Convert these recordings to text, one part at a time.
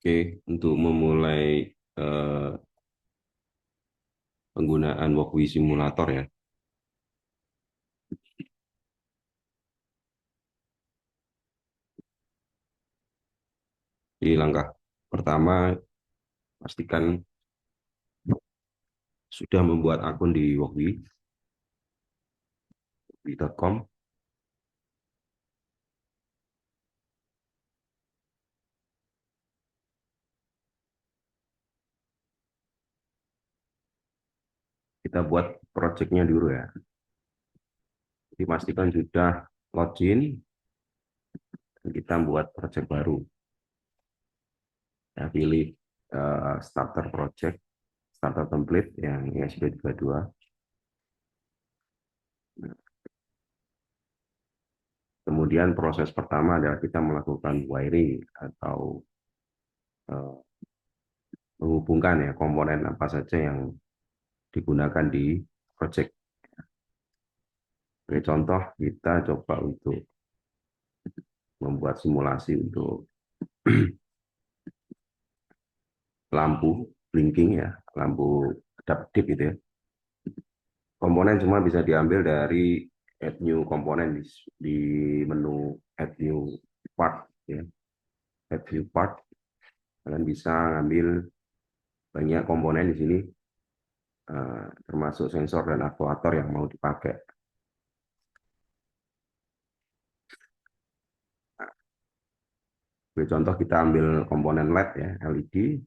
Oke, untuk memulai eh, penggunaan Walkwie Simulator ya. Di langkah pertama, pastikan sudah membuat akun di walkwie.com. Kita buat projectnya dulu ya. Jadi pastikan sudah login, dan kita buat project baru. Ya, pilih starter project, starter template yang ESP32. Kemudian proses pertama adalah kita melakukan wiring atau eh, menghubungkan ya komponen apa saja yang digunakan di project. Sebagai contoh, kita coba untuk membuat simulasi untuk lampu blinking ya, lampu adaptif gitu ya. Komponen semua bisa diambil dari add new komponen di menu add new part ya. Add new part, kalian bisa ngambil banyak komponen di sini, termasuk sensor dan aktuator yang mau dipakai. Sebagai contoh, kita ambil komponen LED ya, LED,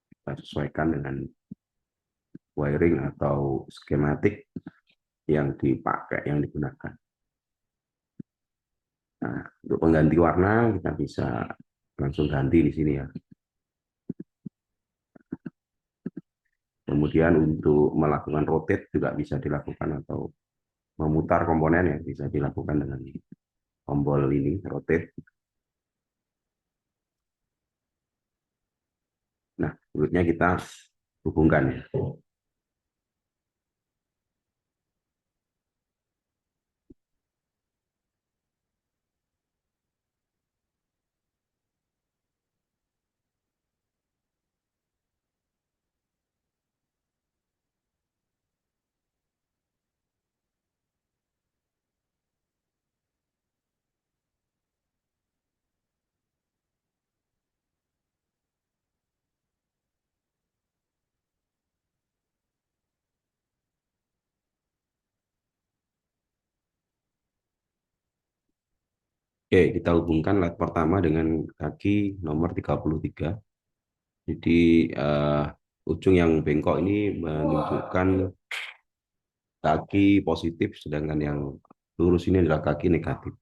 kita sesuaikan dengan wiring atau skematik yang dipakai, yang digunakan. Nah, untuk pengganti warna kita bisa langsung ganti di sini ya. Kemudian untuk melakukan rotate juga bisa dilakukan, atau memutar komponen ya bisa dilakukan dengan tombol ini rotate. Nah, berikutnya kita hubungkan ya. Oke, kita hubungkan LED pertama dengan kaki nomor 33. Jadi ujung yang bengkok ini menunjukkan kaki positif, sedangkan yang lurus ini adalah kaki negatif.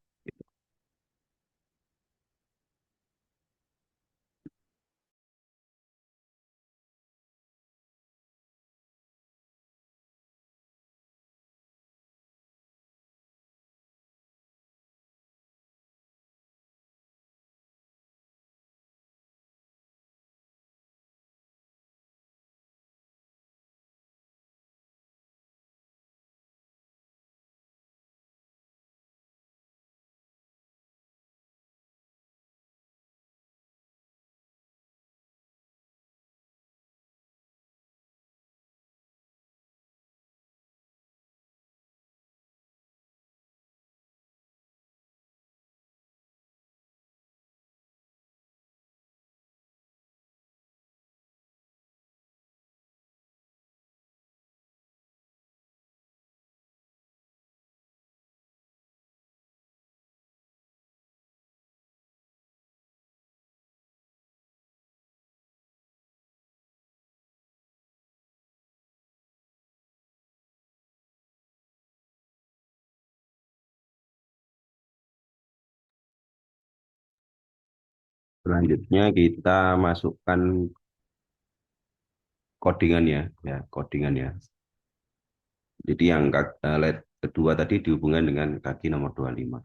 Selanjutnya kita masukkan codingan ya, codingan ya. Jadi yang LED kedua tadi dihubungkan dengan kaki nomor 25.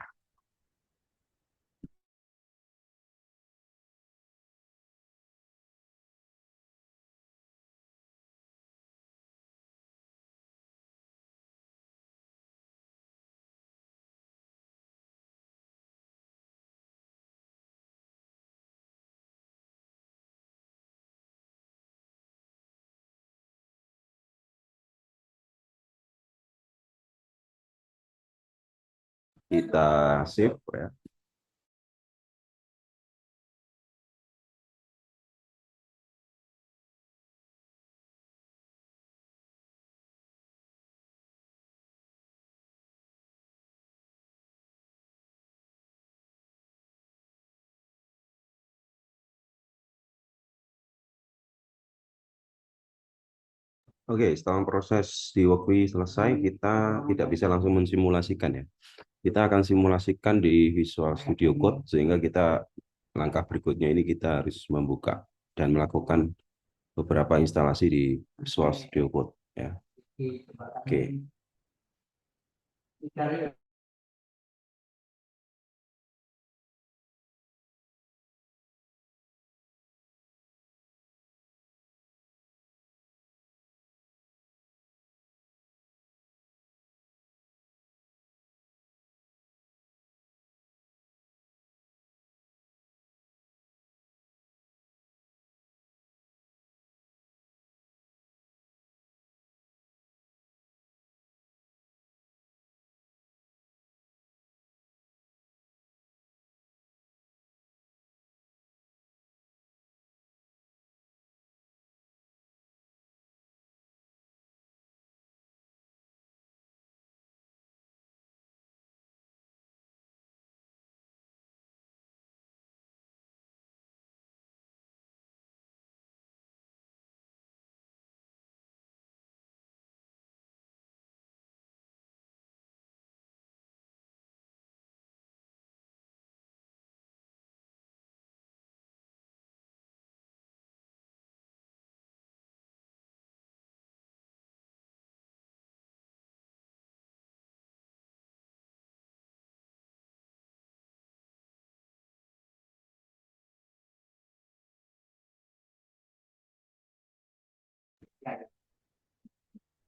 Kita save ya. Oke, setelah proses di Workfree selesai, kita tidak bisa langsung mensimulasikan ya. Kita akan simulasikan di Visual Studio Code, sehingga kita langkah berikutnya ini kita harus membuka dan melakukan beberapa instalasi di Visual Studio Code ya. Oke.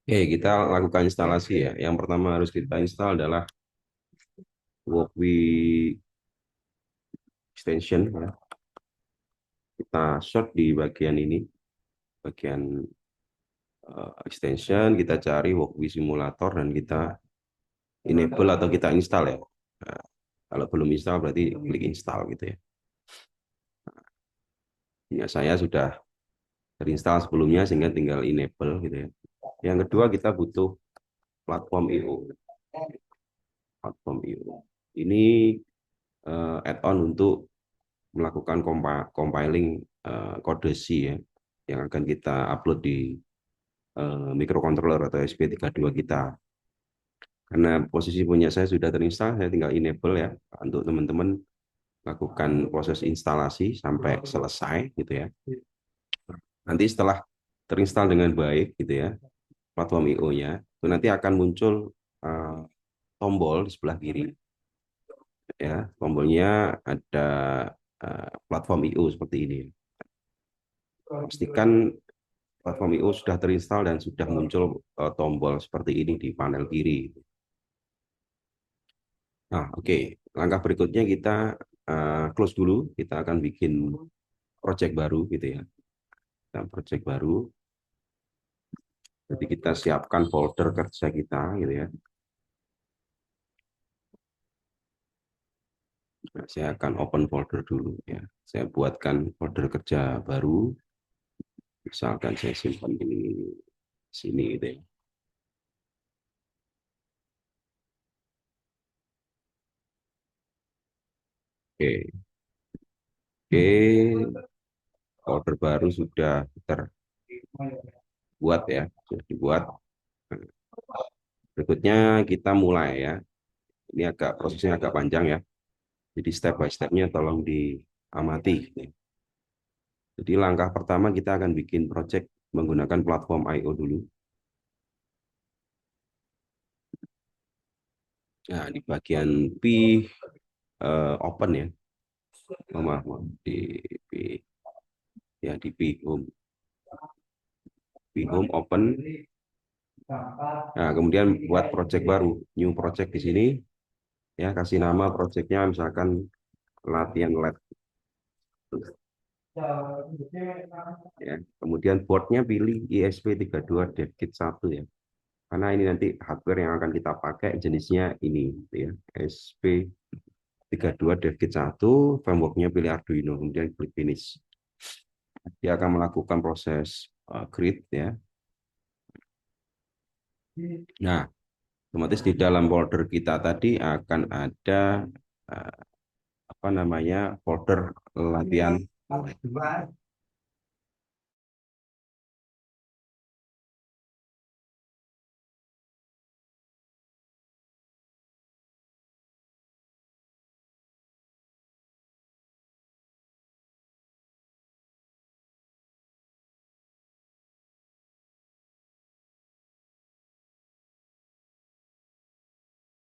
Oke, kita lakukan instalasi ya. Yang pertama harus kita install adalah Workfree extension ya. Kita short di bagian ini, bagian extension, kita cari Workfree Simulator dan kita enable atau kita install ya. Nah, kalau belum install berarti klik install gitu ya. Ya, saya sudah terinstall sebelumnya sehingga tinggal enable gitu ya. Yang kedua kita butuh platform IO. Platform IO. Ini add-on untuk melakukan compiling kode C ya, yang akan kita upload di microcontroller atau SP32 kita. Karena posisi punya saya sudah terinstall, saya tinggal enable ya untuk teman-teman lakukan proses instalasi sampai selesai gitu ya. Nanti setelah terinstall dengan baik gitu ya, platform IO-nya, itu nanti akan muncul tombol di sebelah kiri ya. Tombolnya ada platform IO seperti ini. Pastikan platform IO sudah terinstall dan sudah muncul tombol seperti ini di panel kiri. Nah, oke. Langkah berikutnya kita close dulu. Kita akan bikin project baru gitu ya. Kita project baru. Jadi kita siapkan folder kerja kita gitu ya. Nah, saya akan open folder dulu ya. Saya buatkan folder kerja baru. Misalkan saya simpan ini sini gitu ya. Oke. Oke, folder baru sudah terbuat ya. Sudah dibuat. Nah, berikutnya kita mulai ya. Ini agak prosesnya agak panjang ya. Jadi step by stepnya tolong diamati. Jadi langkah pertama kita akan bikin project menggunakan platform I/O dulu. Nah, di bagian P open ya. Maaf, maaf. P ya di P home. P home open. Nah, kemudian buat project baru, new project di sini ya, kasih nama projectnya misalkan latihan lab ya. Kemudian boardnya pilih ISP32 DevKit 1 ya. karena ini nanti hardware yang akan kita pakai jenisnya ini gitu ya, SP32 DevKit 1, frameworknya pilih Arduino, kemudian klik finish. Dia akan melakukan proses create ya. Nah, otomatis di dalam folder kita tadi akan ada eh, apa namanya, folder latihan.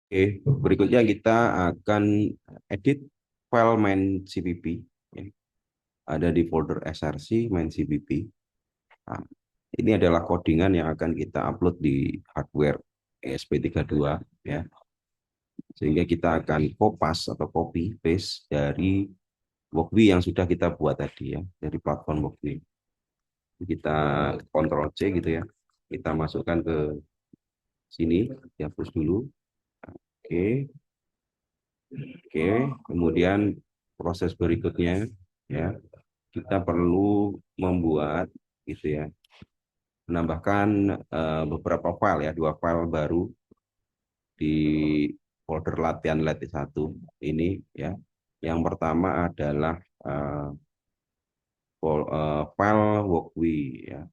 Oke, berikutnya kita akan edit file main CPP. Ya. Ada di folder src main CPP. Nah, ini adalah codingan yang akan kita upload di hardware ESP32 ya. Sehingga kita akan kopas atau copy paste dari Workbee yang sudah kita buat tadi ya, dari platform Workbee. Kita Ctrl C gitu ya. Kita masukkan ke sini, dihapus dulu. Oke, oke. Kemudian proses berikutnya ya, kita perlu membuat gitu ya, menambahkan beberapa file ya, 2 file baru di folder latihan lat 1 ini ya. Yang pertama adalah eh, file Workbee ya,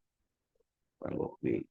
file Workbee.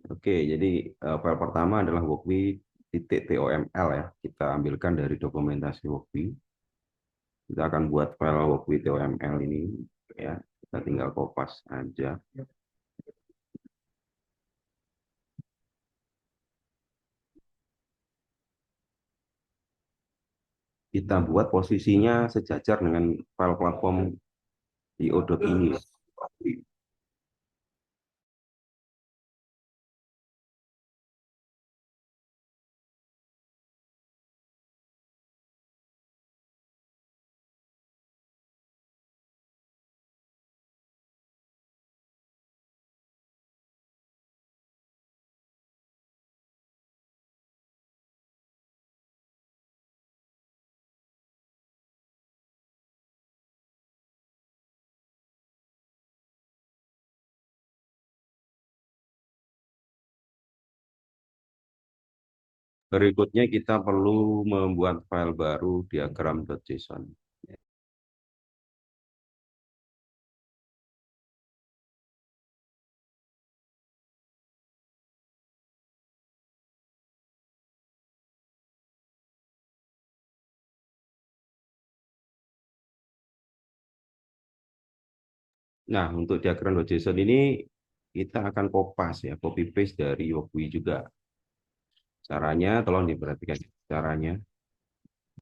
Oke, jadi file pertama adalah Workbee.toml ya. Kita ambilkan dari dokumentasi Workbee. Kita akan buat file Workbee.toml ini ya. Kita tinggal kopas aja. Kita buat posisinya sejajar dengan file platform io.ini. Berikutnya kita perlu membuat file baru diagram.json. Nah, untuk diagram.json ini kita akan kopas ya, copy paste dari Workbee juga. Caranya, tolong diperhatikan caranya.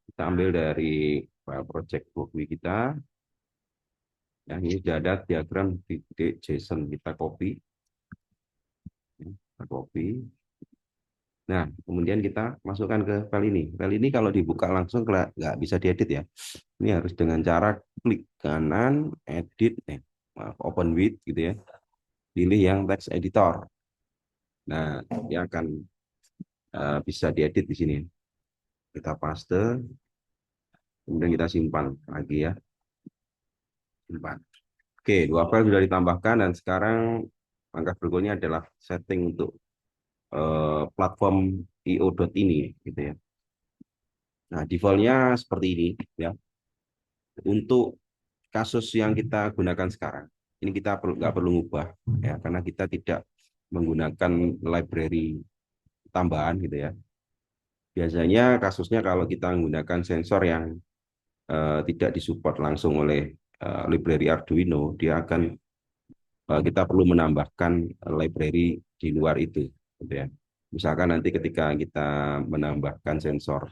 Kita ambil dari file project Workbee kita. Yang ini sudah ada diagram titik JSON, kita copy. Kita copy. Nah, kemudian kita masukkan ke file ini. File ini kalau dibuka langsung nggak bisa diedit ya. Ini harus dengan cara klik kanan, edit, maaf, open with gitu ya. Pilih yang text editor. Nah, dia akan bisa diedit di sini. Kita paste, kemudian kita simpan lagi ya. Simpan. Oke, 2 file sudah ditambahkan dan sekarang langkah berikutnya adalah setting untuk platform io.ini gitu ya. Nah, defaultnya seperti ini ya. Untuk kasus yang kita gunakan sekarang, ini kita nggak perlu ngubah ya, karena kita tidak menggunakan library tambahan gitu ya. Biasanya kasusnya kalau kita menggunakan sensor yang tidak disupport langsung oleh library Arduino, dia akan kita perlu menambahkan library di luar itu, gitu ya. Misalkan nanti ketika kita menambahkan sensor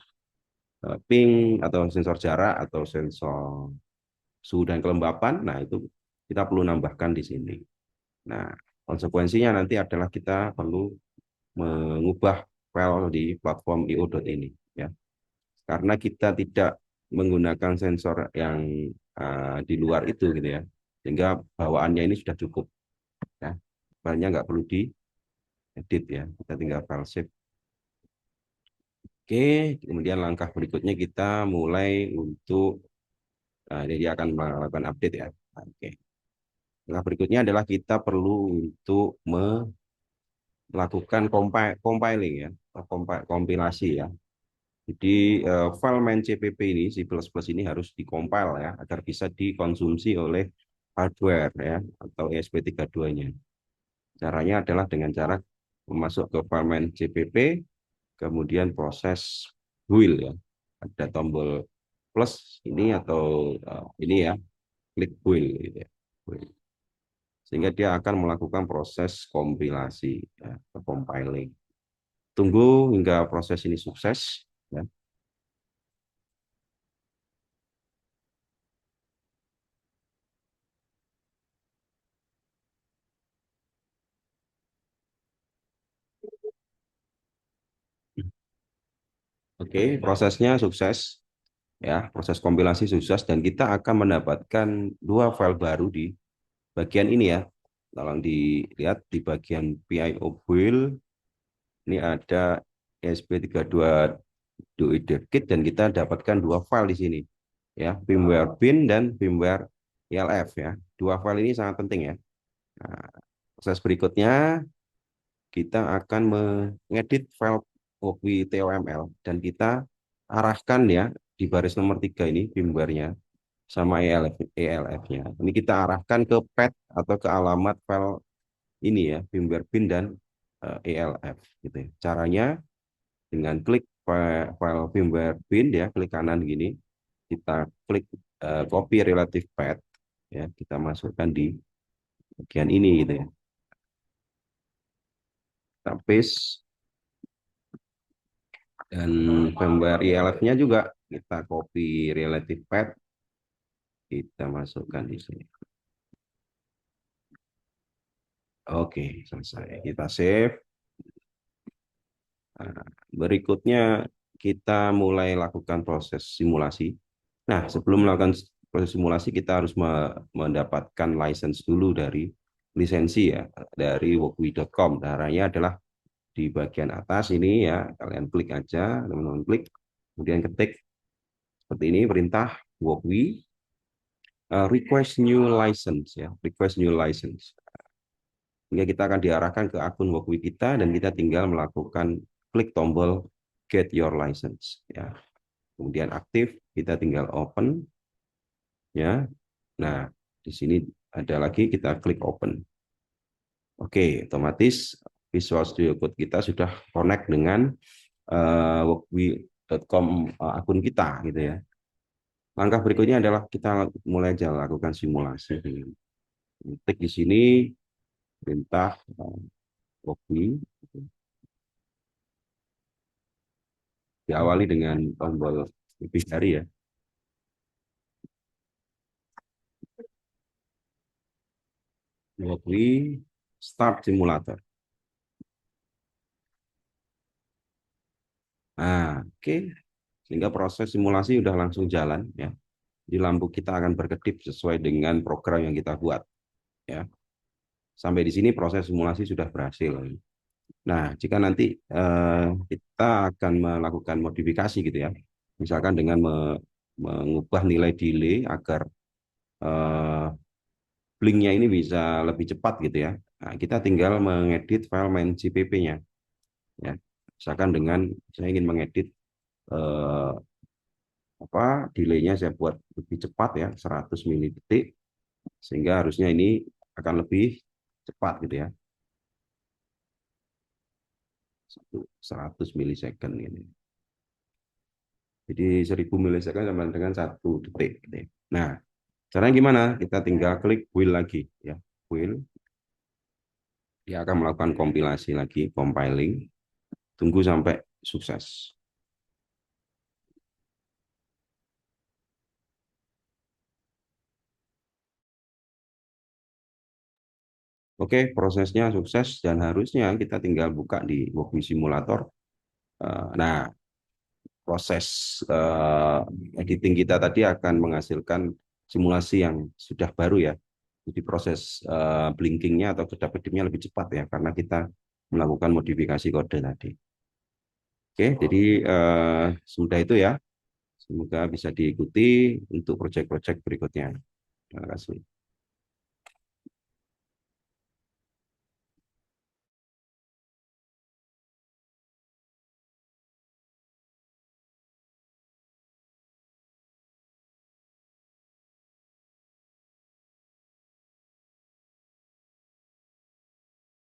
ping atau sensor jarak atau sensor suhu dan kelembapan, nah itu kita perlu nambahkan di sini. Nah, konsekuensinya nanti adalah kita perlu mengubah file di platform io.ini ya. Karena kita tidak menggunakan sensor yang di luar itu gitu ya. Sehingga bawaannya ini sudah cukup ya. Filenya nggak perlu diedit ya. Kita tinggal file save. Oke, kemudian langkah berikutnya kita mulai untuk dia akan melakukan update ya. Oke. Langkah berikutnya adalah kita perlu untuk melakukan compiling ya, kompilasi ya. Jadi file main CPP ini, C++ ini harus dikompil ya, agar bisa dikonsumsi oleh hardware ya, atau ESP32-nya. Caranya adalah dengan cara masuk ke file main CPP, kemudian proses build ya. Ada tombol plus ini atau ini ya, klik build gitu ya. Sehingga dia akan melakukan proses kompilasi ya, compiling. Tunggu hingga proses ini sukses ya. Oke, prosesnya sukses ya, proses kompilasi sukses dan kita akan mendapatkan dua file baru di bagian ini ya. Tolong dilihat di bagian PIO build ini ada ESP32 dan kita dapatkan dua file di sini ya, firmware bin dan firmware ELF ya. Dua file ini sangat penting ya. Nah, proses berikutnya kita akan mengedit file Wokwi TOML dan kita arahkan ya di baris nomor 3 ini firmware-nya sama ELF-nya. Ini kita arahkan ke path atau ke alamat file ini ya, firmware bin dan ELF gitu ya. Caranya dengan klik file firmware bin ya, klik kanan gini, kita klik copy relative path ya, kita masukkan di bagian ini gitu ya. Kita paste dan firmware ELF-nya juga kita copy relative path, kita masukkan di sini. Oke, selesai. Kita save. Nah, berikutnya kita mulai lakukan proses simulasi. Nah, sebelum melakukan proses simulasi kita harus mendapatkan license dulu dari lisensi ya dari wokwi.com. Caranya adalah di bagian atas ini ya, kalian klik aja, teman-teman klik, kemudian ketik seperti ini perintah wokwi request new license ya, request new license. Sehingga kita akan diarahkan ke akun Wokwi kita dan kita tinggal melakukan klik tombol get your license ya. Kemudian aktif, kita tinggal open ya. Nah, di sini ada lagi kita klik open. Oke, otomatis Visual Studio Code kita sudah connect dengan wokwi.com akun kita gitu ya. Langkah berikutnya adalah kita mulai aja lakukan simulasi. Klik di sini perintah Wokwi, diawali dengan tombol lebih dari ya. Wokwi start simulator. Nah, oke. Sehingga proses simulasi udah langsung jalan ya. Di lampu kita akan berkedip sesuai dengan program yang kita buat ya. Sampai di sini proses simulasi sudah berhasil. Nah, jika nanti kita akan melakukan modifikasi gitu ya. Misalkan dengan mengubah nilai delay agar eh, blinknya ini bisa lebih cepat gitu ya. Nah, kita tinggal mengedit file main CPP-nya ya. Misalkan dengan saya ingin mengedit eh, apa delaynya saya buat lebih cepat ya 100 milidetik sehingga harusnya ini akan lebih cepat gitu ya. 100 milisecond ini. Jadi 1000 milisecond sama dengan 1 detik. Gitu ya. Nah, caranya gimana? Kita tinggal klik wheel lagi ya. Wheel, dia akan melakukan kompilasi lagi, compiling. Tunggu sampai sukses. Oke, prosesnya sukses dan harusnya kita tinggal buka di Walkme Simulator. Nah, proses editing kita tadi akan menghasilkan simulasi yang sudah baru ya. Jadi proses blinkingnya atau kedap kedipnya lebih cepat ya, karena kita melakukan modifikasi kode tadi. Oke, jadi semudah itu ya. Semoga bisa diikuti untuk proyek-proyek berikutnya. Terima kasih.